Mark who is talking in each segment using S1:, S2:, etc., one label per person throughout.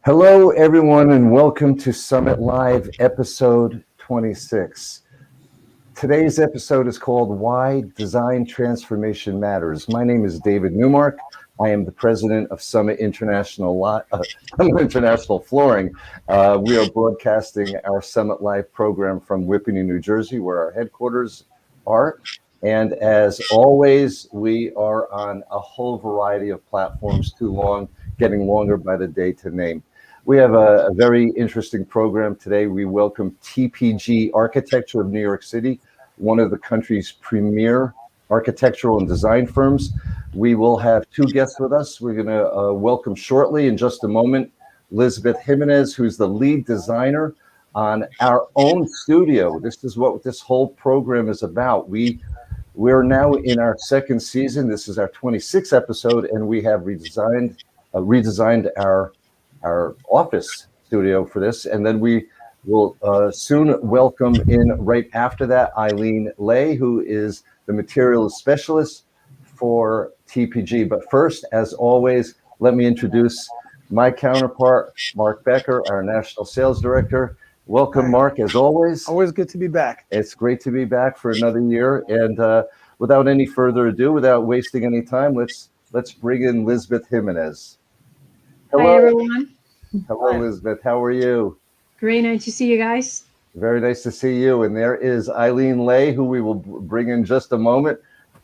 S1: Hello, everyone, and welcome to Summit Live, episode 26. Today's episode is called Why Design Transformation Matters. My name is David Newmark. I am the president of Summit International Flooring. We are broadcasting our Summit Live program from Whippany, New Jersey, where our headquarters are. And as always, we are on a whole variety of platforms, getting longer by the day to name. We have a very interesting program today. We welcome TPG Architecture of New York City, one of the country's premier architectural and design firms. We will have two guests with us. We're going to welcome shortly, in just a moment, Lisbeth Jimenez, who's the lead designer on our own studio. This is what this whole program is about. We're now in our second season. This is our 26th episode, and we have redesigned our office studio for this, and then we will soon welcome in right after that Eileen Ley, who is the materials specialist for TPG. But first, as always, let me introduce my counterpart, Mark Becker, our national sales director. Welcome, Mark, as always.
S2: Always good to be back.
S1: It's great to be back for another year. And without any further ado, without wasting any time, let's bring in Lisbeth Jimenez.
S3: Hello. Hi, everyone.
S1: Hello, Lisbeth. How are you?
S3: Great. Nice to see you guys.
S1: Very nice to see you. And there is Eileen Ley, who we will bring in just a moment.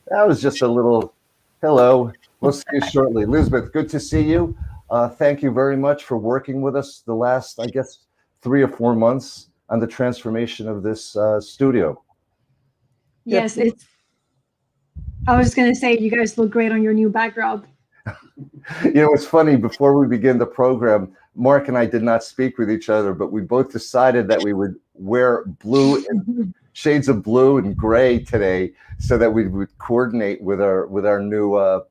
S1: That was just a little hello. We'll see you shortly. Lisbeth, good to see you. Thank you very much for working with us the last, 3 or 4 months on the transformation of this studio.
S3: Yes, I was going to say, you guys look great on your new backdrop.
S1: You know, it's funny, before we begin the program, Mark and I did not speak with each other, but we both decided that we would wear blue and shades of blue and gray today so that we would coordinate with our new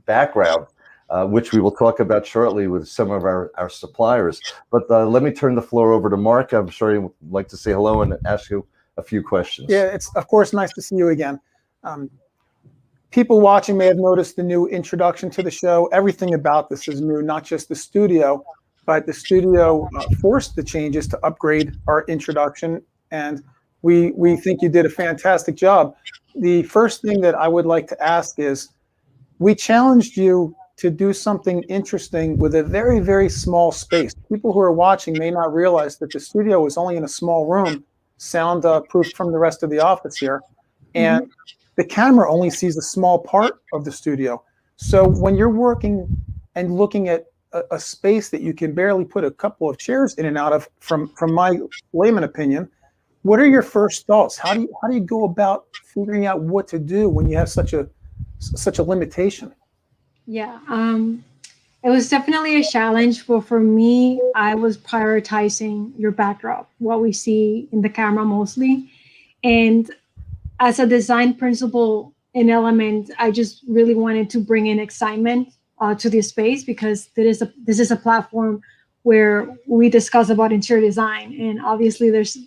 S1: background, which we will talk about shortly with some of our suppliers. But let me turn the floor over to Mark. I'm sure he would like to say hello and ask you a few questions.
S2: Yeah, it's, of course, nice to see you again. People watching may have noticed the new introduction to the show. Everything about this is new, not just the studio, but the studio forced the changes to upgrade our introduction, and we think you did a fantastic job. The first thing that I would like to ask is, we challenged you to do something interesting with a very, very small space. People who are watching may not realize that the studio is only in a small room, sound proofed from the rest of the office here, and the camera only sees a small part of the studio. So when you're working and looking at a space that you can barely put a couple of chairs in and out of, from my layman opinion, what are your first thoughts? How do you go about figuring out what to do when you have such a limitation?
S3: Yeah, it was definitely a challenge. But for me, I was prioritizing your backdrop, what we see in the camera mostly, and as a design principle and element, I just really wanted to bring in excitement to the space, because this is a platform where we discuss about interior design, and obviously there's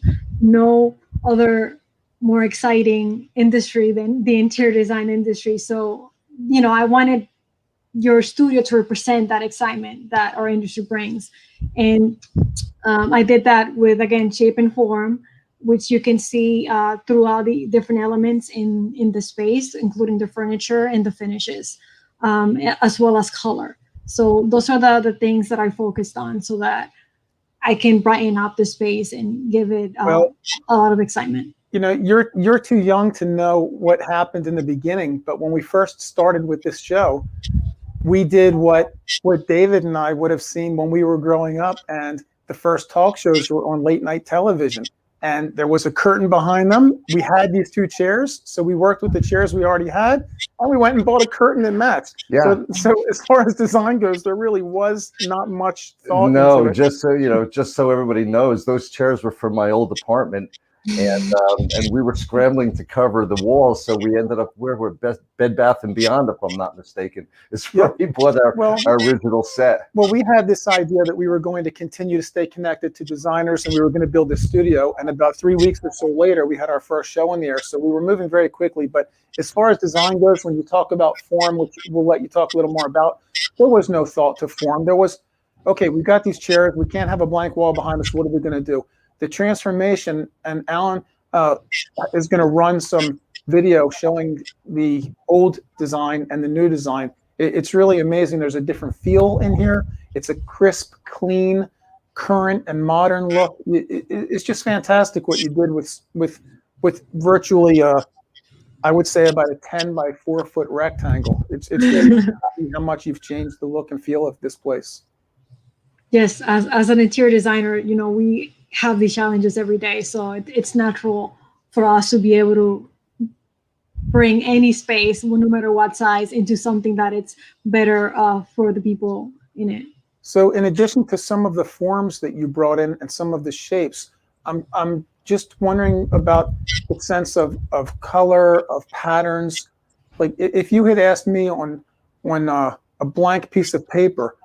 S3: no other more exciting industry than the interior design industry. So, you know, I wanted your studio to represent that excitement that our industry brings, and I did that with, again, shape and form, which you can see throughout the different elements in the space, including the furniture and the finishes, as well as color. So those are the things that I focused on, so that I can brighten up the space and give it a lot of excitement.
S2: You know, you're too young to know what happened in the beginning, but when we first started with this show, we did what David and I would have seen when we were growing up, and the first talk shows were on late night television. And there was a curtain behind them. We had these two chairs, so we worked with the chairs we already had, and we went and bought a curtain that matched.
S1: Yeah.
S2: So as far as design goes, there really was not much thought.
S1: No,
S2: into it.
S1: just so everybody knows, those chairs were from my old apartment, and we were scrambling to cover the walls, so we ended up where we're Bed Bath and Beyond, if I'm not mistaken, is where we bought our original set.
S2: Well, we had this idea that we were going to continue to stay connected to designers, and we were going to build this studio. And about 3 weeks or so later, we had our first show in the air. So we were moving very quickly. But as far as design goes, when you talk about form, which we'll let you talk a little more about, there was no thought to form. There was okay, we've got these chairs. We can't have a blank wall behind us. What are we going to do? The transformation, and Alan is going to run some video showing the old design and the new design. It's really amazing. There's a different feel in here. It's a crisp, clean, current, and modern look. It's just fantastic what you did with virtually, I would say, about a 10 by 4 foot rectangle. It's really how much you've changed the look and feel of this place.
S3: Yes, as an interior designer, you know, we have these challenges every day, so it's natural for us to be able to bring any space, no matter what size, into something that it's better for the people in it.
S2: So in addition to some of the forms that you brought in and some of the shapes, I'm just wondering about the sense of color, of patterns. Like if you had asked me on a blank piece of paper,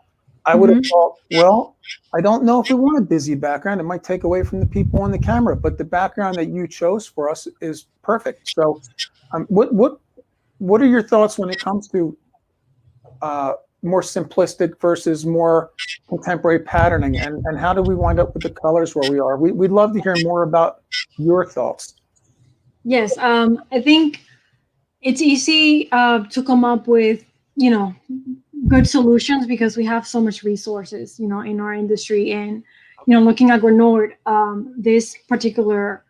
S2: I would have thought, well, I don't know if we want a busy background. It might take away from the people on the camera, but the background that you chose for us is perfect. So what are your thoughts when it comes to more simplistic versus more contemporary patterning, and how do we wind up with the colors where we are? We'd love to hear more about your thoughts.
S3: Yes, I think it's easy to come up with, you know, good solutions because we have so much resources, you know, in our industry. And, you know, looking at GRANORTE, this particular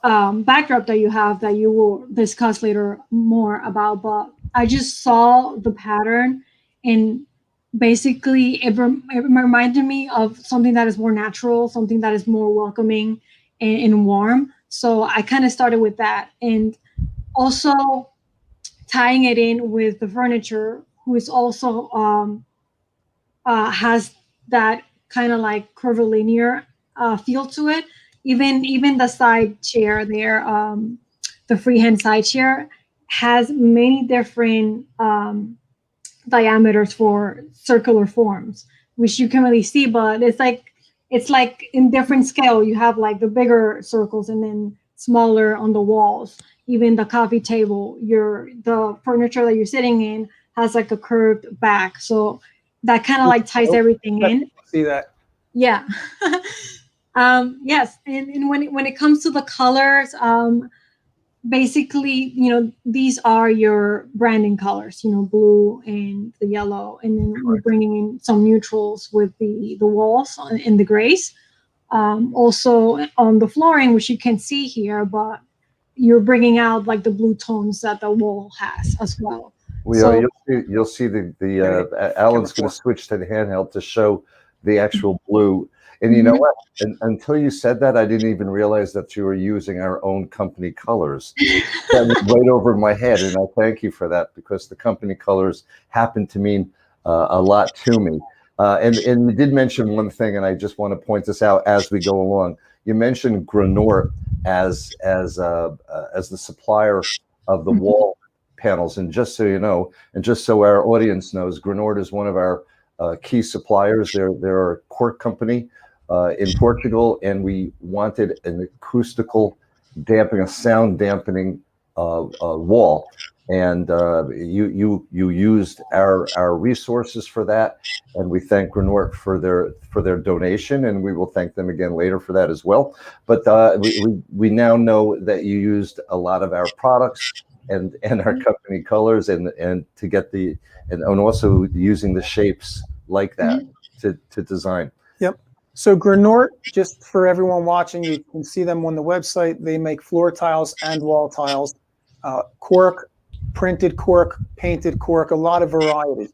S3: backdrop that you have that you will discuss later more about, but I just saw the pattern, and basically it reminded me of something that is more natural, something that is more welcoming and warm. So I kind of started with that, and also tying it in with the furniture, who is also has that kind of like curvilinear feel to it. Even the side chair there, the freehand side chair, has many different diameters for circular forms, which you can really see, but it's like in different scale. You have like the bigger circles and then smaller on the walls. Even the coffee table, the furniture that you're sitting in has like a curved back. So that kind of like ties everything in.
S2: See that?
S3: Yeah. Yes. And when it comes to the colors, basically, you know, these are your branding colors, you know, blue and the yellow, and then we're bringing in some neutrals with the walls and the grays. Also on the flooring, which you can see here, but you're bringing out like the blue tones that the wall has as well.
S1: You'll see the Alan's going to switch to the handheld to show the actual blue. And you know what? Until you said that, I didn't even realize that you were using our own company colors. That was right over my head, and I thank you for that, because the company colors happen to mean a lot to me. And you did mention one thing, and I just want to point this out as we go along. You mentioned GRANORTE as the supplier of the wall panels, and just so you know, and just so our audience knows, GRANORTE is one of our key suppliers. They're a cork company in Portugal, and we wanted an acoustical dampening, a sound dampening wall, and you used our resources for that, and we thank GRANORTE for their donation, and we will thank them again later for that as well. But we now know that you used a lot of our products and our company colors, and to get and also using the shapes like that to design.
S2: Yep. So GRANORTE, just for everyone watching, you can see them on the website. They make floor tiles and wall tiles, cork, printed cork, painted cork, a lot of variety.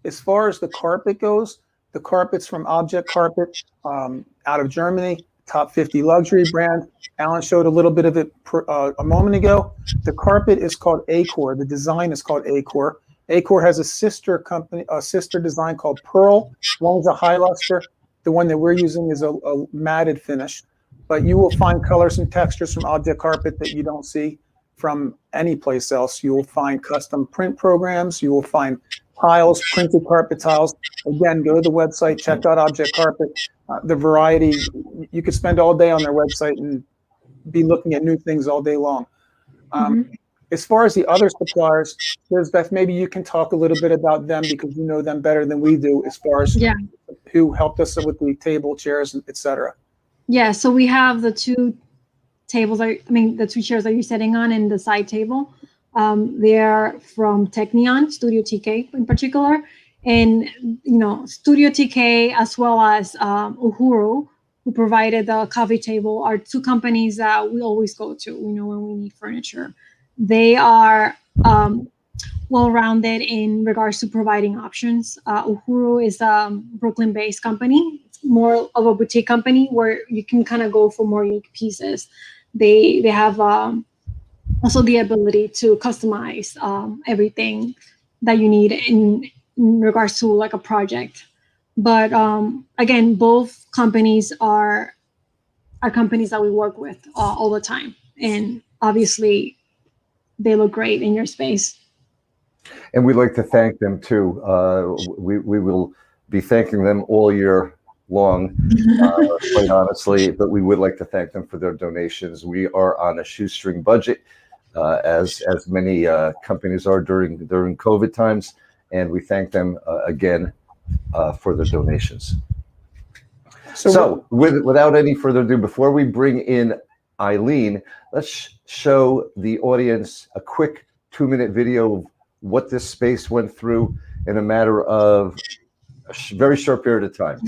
S2: As far as the carpet goes, the carpet's from Object Carpet out of Germany, top 50 luxury brand. Alan showed a little bit of it a moment ago. The carpet is called Accor. The design is called Accor. Accor has a sister company, a sister design called Pearl. One's a high luster. The one that we're using is a matted finish. But you will find colors and textures from Object Carpet that you don't see from any place else. You will find custom print programs. You will find tiles, printed carpet tiles. Again, go to the website, check out Object Carpet. The variety, you could spend all day on their website and be looking at new things all day long. As far as the other suppliers, Lisbeth, maybe you can talk a little bit about them because you know them better than we do as far as who helped us with the table, chairs, et cetera.
S3: Yeah, so we have the two tables, the two chairs that you're sitting on and the side table. They are from Technion, Studio TK in particular. And, Studio TK as well as Uhuru, who provided the coffee table, are two companies that we always go to, when we need furniture. They are well-rounded in regards to providing options. Uhuru is a Brooklyn-based company. It's more of a boutique company where you can kind of go for more unique pieces. They have also the ability to customize everything that you need in regards to like a project. But again, both companies are companies that we work with all the time. And obviously, they look great in your space.
S1: And we'd like to thank them too. We will be thanking them all year long, quite honestly, but we would like to thank them for their donations. We are on a shoestring budget, as many companies are during COVID times, and we thank them again for their donations. So without any further ado, before we bring in Eileen, let's show the audience a quick 2-minute video of what this space went through in a matter of a very short period of time.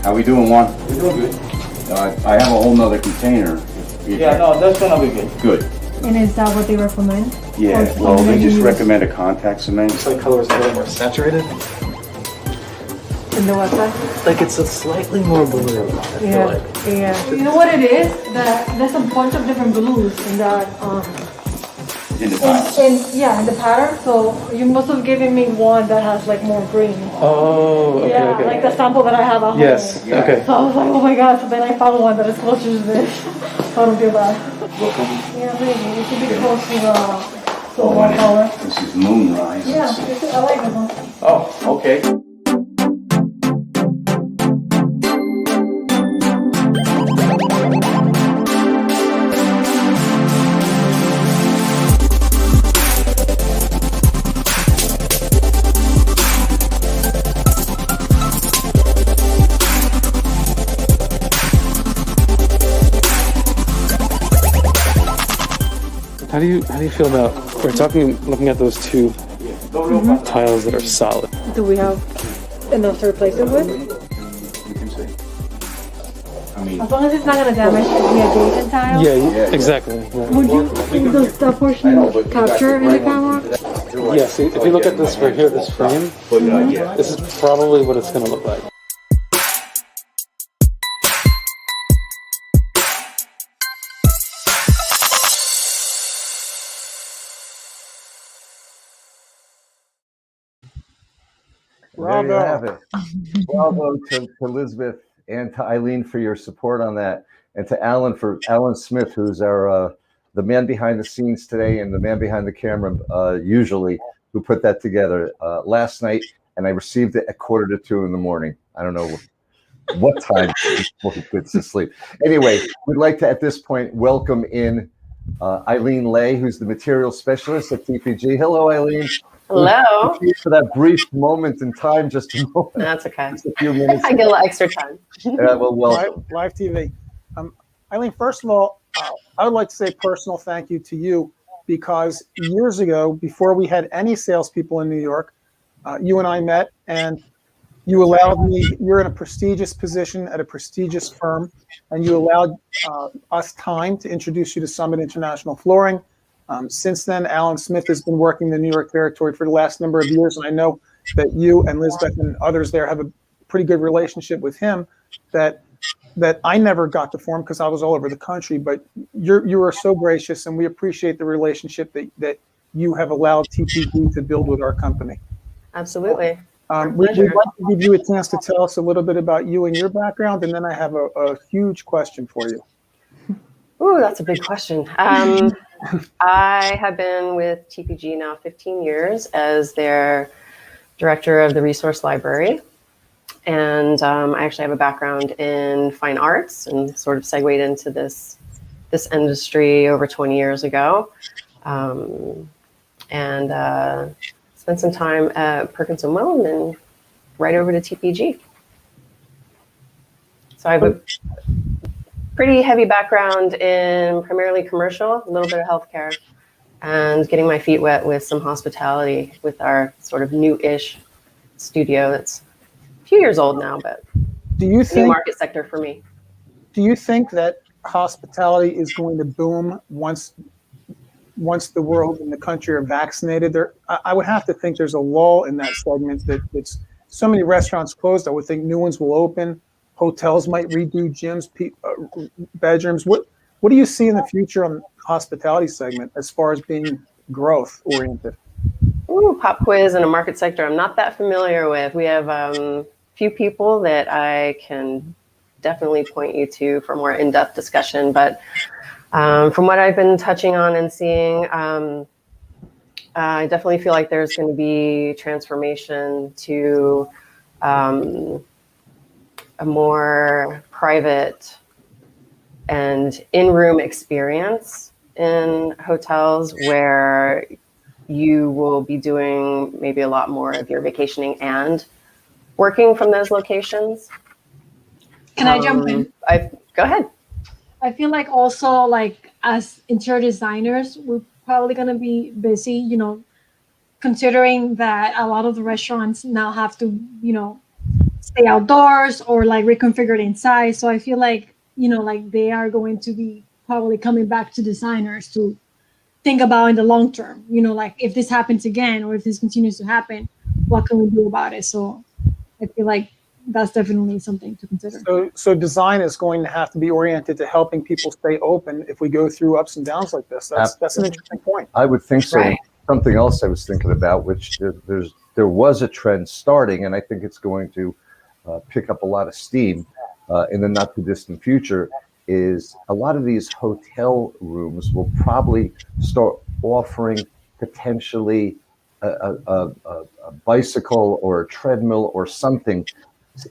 S4: How we doing, Juan?
S5: We're doing good.
S4: I have a whole nother container.
S5: Yeah, no, that's gonna be good.
S4: Good.
S3: And is that what they recommend?
S4: Yeah, well, they just recommend a contact cement.
S5: It's like color is a little more saturated.
S3: In the website?
S5: Like it's a slightly more blue. I feel like.
S3: Yeah. You know what it is? There's a bunch of different blues in that
S4: In the box.
S3: in the pattern. So you must have given me one that has like more green.
S5: Oh, okay,
S3: Yeah,
S5: okay.
S3: like the sample that I have at home.
S5: Yes,
S4: Yeah.
S5: okay.
S3: So I was like, oh my god, so then I found one that is closer to this. So I don't feel bad. Yeah, maybe. It should be close to the one color.
S4: This is Moonrise.
S3: Yeah, I like this one.
S4: Oh, okay.
S5: How do you feel about looking at those two tiles that are solid?
S3: Do we have enough to replace it with?
S4: You can see. I mean,
S3: As long as it's not gonna damage the adjacent tile.
S5: Yeah, exactly. Yeah.
S3: Would you think the portion capture in the camera?
S5: Yeah, see, if you look at this right here, this frame,
S4: yeah.
S5: this is probably what it's gonna look like.
S1: There you have it. Bravo to Lisbeth and to Eileen for your support on that, and to Alan Smith, who's our the man behind the scenes today and the man behind the camera usually, who put that together last night, and I received it at 1:45 in the morning. I don't know what time before he gets to sleep. Anyway, we'd like to at this point welcome in Eileen Ley, who's the material specialist at TPG. Hello, Eileen.
S6: Hello.
S1: Thank you for that brief moment in time, just a moment.
S6: That's okay.
S1: Just a few minutes.
S6: I get a little extra time.
S1: Well, welcome.
S2: Live TV. Eileen, first of all, I would like to say a personal thank you to you because years ago, before we had any salespeople in New York, you and I met and you allowed me, you're in a prestigious position at a prestigious firm, and you allowed us time to introduce you to Summit International Flooring. Since then, Alan Smith has been working the New York territory for the last number of years, and I know that you and Lisbeth and others there have a pretty good relationship with him, that that I never got to form because I was all over the country. But you are so gracious, and we appreciate the relationship that you have allowed TPG to build with our company.
S6: Absolutely.
S2: We'd like to give you a chance to tell us a little bit about you and your background, and then I have a huge question for you.
S6: Ooh, that's a big question. I have been with TPG now 15 years as their director of the resource library. And I actually have a background in fine arts and sort of segued into this industry over 20 years ago. And spent some time at Perkins & Will and then right over to TPG. So I have a pretty heavy background in primarily commercial, a little bit of healthcare, and getting my feet wet with some hospitality with our sort of new-ish studio that's a few years old now, but new market sector for me.
S2: Do you think that hospitality is going to boom once the world and the country are vaccinated? I would have to think there's a lull in that segment, that it's so many restaurants closed. I would think new ones will open. Hotels might redo gyms, bedrooms. What do you see in the future on the hospitality segment as far as being growth oriented?
S6: Ooh, pop quiz in a market sector I'm not that familiar with. We have a few people that I can definitely point you to for more in-depth discussion. But from what I've been touching on and seeing, I definitely feel like there's going to be transformation to a more private and in-room experience in hotels where you will be doing maybe a lot more of your vacationing and working from those locations.
S3: Can I jump in?
S6: Go ahead.
S3: I feel like also, like, as interior designers, we're probably going to be busy, you know, considering that a lot of the restaurants now have to, you know, stay outdoors or like reconfigured inside. So I feel like, you know, like they are going to be probably coming back to designers to think about in the long term, you know, like if this happens again or if this continues to happen, what can we do about it? So I feel like that's definitely something to consider.
S2: So design is going to have to be oriented to helping people stay open if we go through ups and downs like this. That's an interesting point.
S1: I would think so.
S6: Right.
S1: Something else I was thinking about, which there was a trend starting, and I think it's going to pick up a lot of steam in the not too distant future, is a lot of these hotel rooms will probably start offering potentially a bicycle or a treadmill or something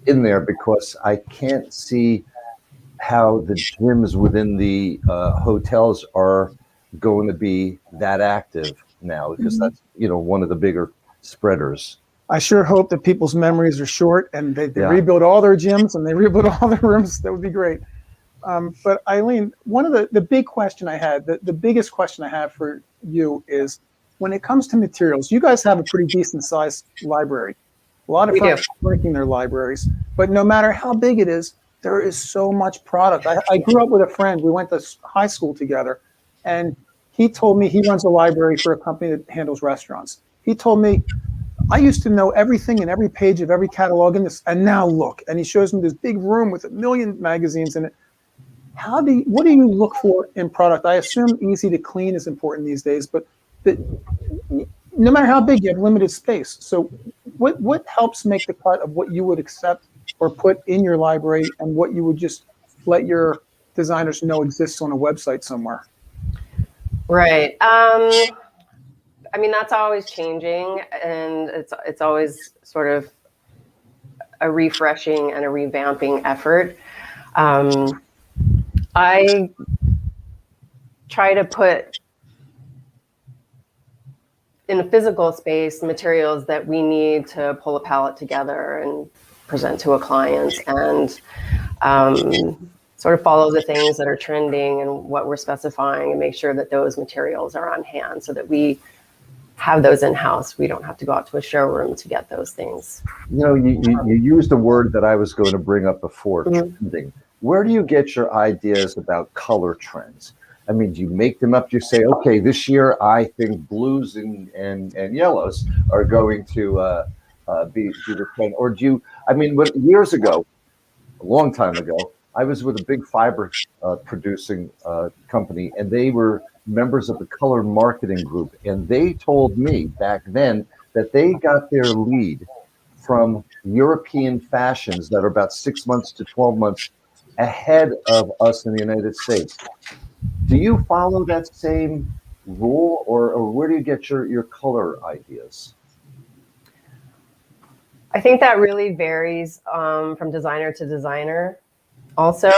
S1: in there, because I can't see how the gyms within the hotels are going to be that active now, because that's, you know, one of the bigger spreaders.
S2: I sure hope that people's memories are short and they rebuild all their gyms and they rebuild all their rooms. That would be great. But Eileen, one of the big question I had, the biggest question I have for you is, when it comes to materials, you guys have a pretty decent sized library. A lot of folks are breaking their libraries, but no matter how big it is, there is so much product. I grew up with a friend. We went to high school together, and he told me he runs a library for a company that handles restaurants. He told me, I used to know everything in every page of every catalog in this, and now look. And he shows me this big room with 1 million magazines in it. What do you look for in product? I assume easy to clean is important these days, but no matter how big, you have limited space. So what helps make the cut of what you would accept or put in your library and what you would just let your designers know exists on a website somewhere?
S6: Right. I mean, that's always changing, and it's always sort of a refreshing and a revamping effort. I try to put in a physical space materials that we need to pull a palette together and present to a client, and sort of follow the things that are trending and what we're specifying, and make sure that those materials are on hand so that we have those in-house. We don't have to go out to a showroom to get those things.
S1: You know, you used a word that I was going to bring up before, trending. Where do you get your ideas about color trends? I mean, do you make them up? Do you say, okay, this year I think blues and yellows are going to be the trend? Or do you, I mean, years ago, a long time ago. I was with a big fiber producing company, and they were members of the color marketing group. And they told me back then that they got their lead from European fashions that are about 6 months to 12 months ahead of us in the United States. Do you follow that same rule, or where do you get your color ideas?
S6: I think that really varies from designer to designer. Also,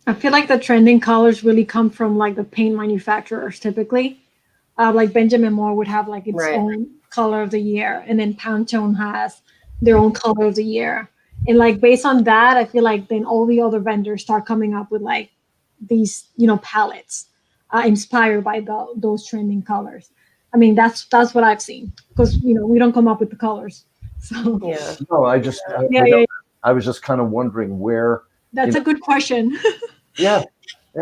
S3: I feel like the trending colors really come from like the paint manufacturers typically. Like Benjamin Moore would have like its
S6: Right.
S3: own color of the year, and then Pantone has their own color of the year. And like based on that, I feel like then all the other vendors start coming up with like these, palettes inspired by those trending colors. I mean, that's what I've seen, because we don't come up with the colors. So
S6: yeah.
S1: No,
S3: yeah.
S1: I was just kind of wondering where.
S3: That's a good question.
S1: Yeah.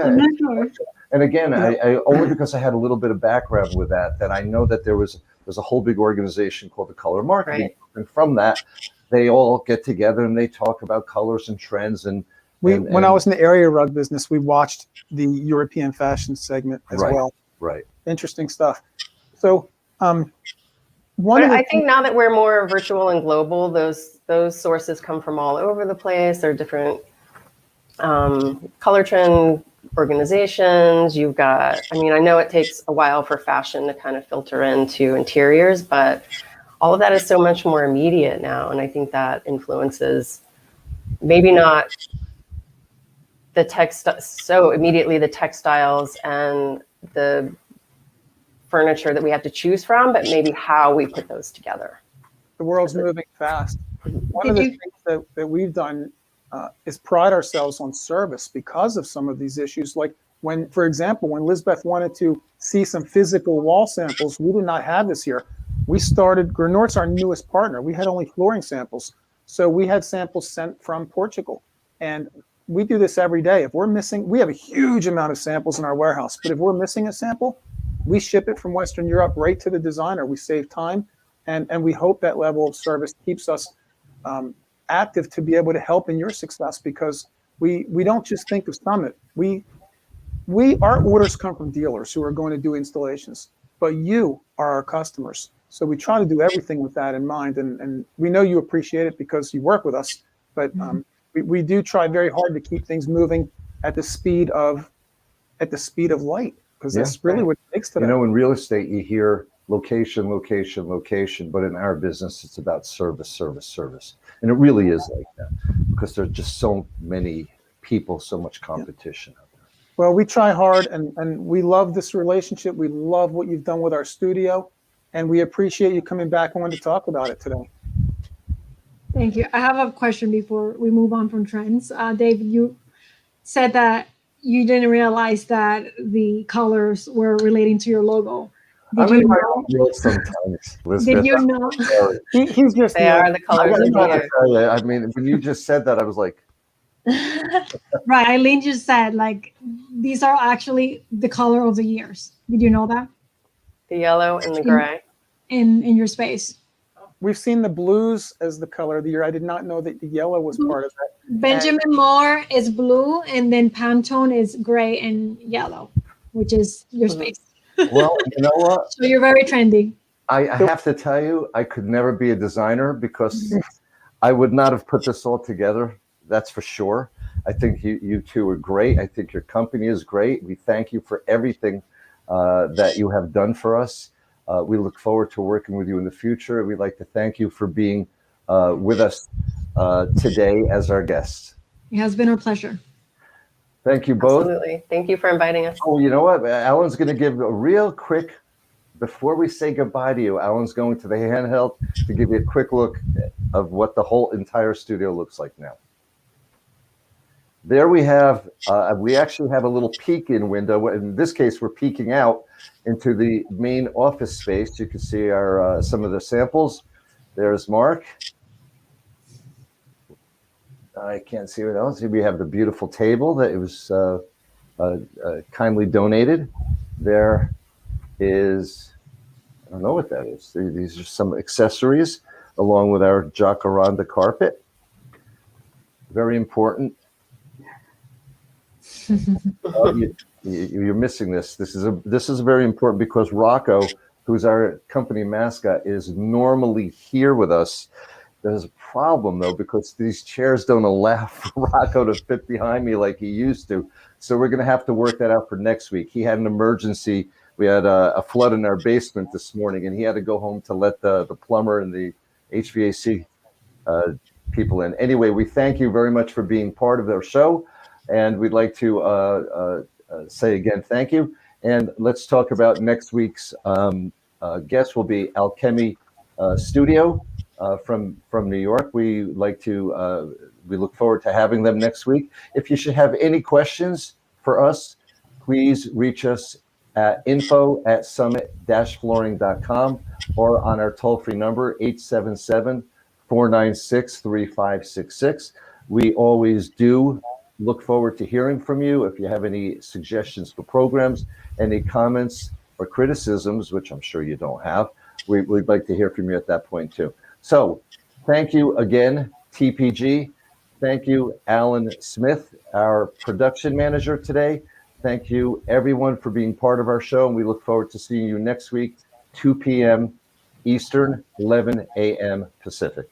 S3: I'm not sure.
S1: And again, I only because I had a little bit of background with that I know that there's a whole big organization called the Color Marketing.
S6: Right.
S1: And from that, they all get together and they talk about colors and trends. And
S2: When I was in the area rug business, we watched the European fashion segment as
S1: Right.
S2: well.
S1: Right.
S2: Interesting stuff. So,
S6: But I think now that we're more virtual and global, those sources come from all over the place. There are different color trend organizations. You've got, I know it takes a while for fashion to kind of filter into interiors, but all of that is so much more immediate now. And I think that influences maybe not so immediately the textiles and the furniture that we have to choose from, but maybe how we put those together.
S2: the world's moving fast. One of the things that we've done is pride ourselves on service because of some of these issues. Like when, for example, when Lisbeth wanted to see some physical wall samples, we did not have this here. We started, GRANORTE's our newest partner. We had only flooring samples. So we had samples sent from Portugal. And we do this every day. If we're missing, we have a huge amount of samples in our warehouse, but if we're missing a sample, we ship it from Western Europe right to the designer. We save time, and we hope that level of service keeps us active to be able to help in your success, because we don't just think of Summit. Our orders come from dealers who are going to do installations, but you are our customers. So we try to do everything with that in mind, and we know you appreciate it because you work with us, but we do try very hard to keep things moving at the speed of light, because that's really what it takes today.
S1: In real estate, you hear location, location, location, but in our business, it's about service, service, service. And it really is like that, because there's just so many people, so much competition out there.
S2: Well, we try hard, and we love this relationship. We love what you've done with our studio, and we appreciate you coming back on to talk about it today.
S3: Thank you. I have a question before we move on from trends. Dave, you said that you didn't realize that the colors were relating to your logo. Did you know?
S1: Sometimes, Elizabeth.
S3: Did you know?
S2: He's just
S6: They are the colors of the year.
S1: I mean, when you just said that, I was like,
S3: Right. Eileen just said, like, these are actually the color of the years. Did you know that?
S6: The yellow and the gray.
S3: In your space.
S2: We've seen the blues as the color of the year. I did not know that the yellow was part of that.
S3: Benjamin Moore is blue, and then Pantone is gray and yellow, which is your space.
S1: well, you know what?
S3: So you're very trendy.
S1: I have to tell you, I could never be a designer because I would not have put this all together. That's for sure. I think you two are great. I think your company is great. We thank you for everything that you have done for us. We look forward to working with you in the future. We'd like to thank you for being with us today as our guests.
S3: It has been our pleasure.
S1: Thank you both.
S6: Absolutely. Thank you for inviting us.
S1: Oh, you know what? Alan's going to give a real quick, before we say goodbye to you, Alan's going to the handheld to give you a quick look of what the whole entire studio looks like now. There we have, we actually have a little peek-in window. In this case, we're peeking out into the main office space. You can see our some of the samples. There's Mark. I can't see what else. We have the beautiful table that it was kindly donated. There is, I don't know what that is. These are some accessories. along with our jacaranda carpet. Very important. You're missing this. This is very important because Rocco, who's our company mascot, is normally here with us. There's a problem though, because these chairs don't allow for Rocco to fit behind me like he used to. So we're going to have to work that out for next week. He had an emergency. We had a flood in our basement this morning, and he had to go home to let the plumber and the HVAC people in. Anyway, we thank you very much for being part of our show, and we'd like to say again thank you. And let's talk about next week's guest. Will be Alchemy Studio from New York. We look forward to having them next week. If you should have any questions for us, please reach us at info@summit-flooring.com or on our toll-free number 877-496-3566. We always do look forward to hearing from you. If you have any suggestions for programs, any comments or criticisms, which I'm sure you don't have, we'd like to hear from you at that point too. So thank you again, TPG. Thank you, Alan Smith, our production manager today. Thank you, everyone, for being part of our show. And we look forward to seeing you next week, 2 p.m. Eastern, 11 a.m. Pacific.